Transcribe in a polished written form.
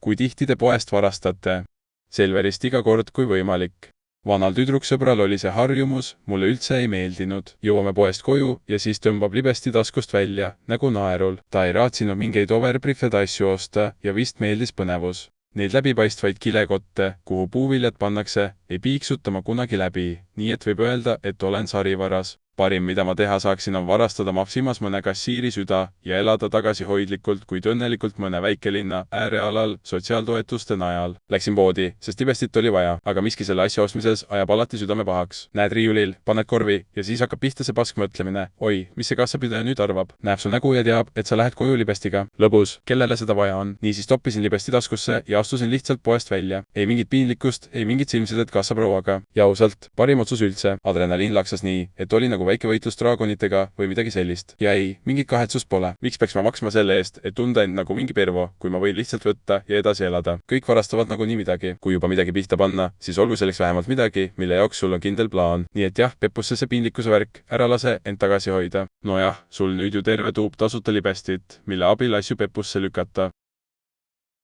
kui tihti te poest varastate. Selverist iga kord, kui võimalik. Vanal tüdruksõbral oli see harjumus, mulle üldse ei meeldinud. Jõuame poest koju ja siis tõmbab libesti taskust välja, nagu naerul. Ta ei raatsinud mingeid overbriefed asju osta ja vist meeldis põnevus. Neid läbipaistvaid kilekotte, kuhu puuviljad pannakse, ei piiksutama kunagi läbi, nii et võib öelda, et olen sarivaras. Parim, mida ma teha saaksin, on varastada Maximas mõne kassiiri süda ja elada tagasihoidlikult, kuid õnnelikult mõne väikelinna äärealal sotsiaaltoetuste najal. Läksin poodi, sest libestit oli vaja, aga miski selle asja ostmises ajab alati südame pahaks. Näed riiulil, paned korvi ja siis hakkab pihta see pask mõtlemine. Oi, mis see kassapidaja nüüd arvab? Näeb su nägu ja teab, et sa lähed koju libestiga. Lõbus, kellele seda vaja on? Niisiis toppisin libesti taskusse ja astusin lihtsalt poest välja. Ei mingit piinlikkust, ei mingit silmsidet kassaprouaga. Ja ausalt, parim otsus üldse. Adrenaliin laksas nii, et oli nagu väike võitlus draagonitega või midagi sellist. Ja ei, mingit kahetsust pole. Miks peaks ma maksma selle eest, et tunda end nagu mingi pervo, kui ma võin lihtsalt võtta ja edasi elada? Kõik varastavad nagu nii midagi. Kui juba midagi pihta panna, siis olgu selleks vähemalt midagi, mille jaoks sul on kindel plaan. Nii et jah, peppusse see piinlikkuse värk, ära lase end tagasi hoida. Nojah, sul nüüd ju terve tuub tasuta libestit, mille abil asju peppusse lükata.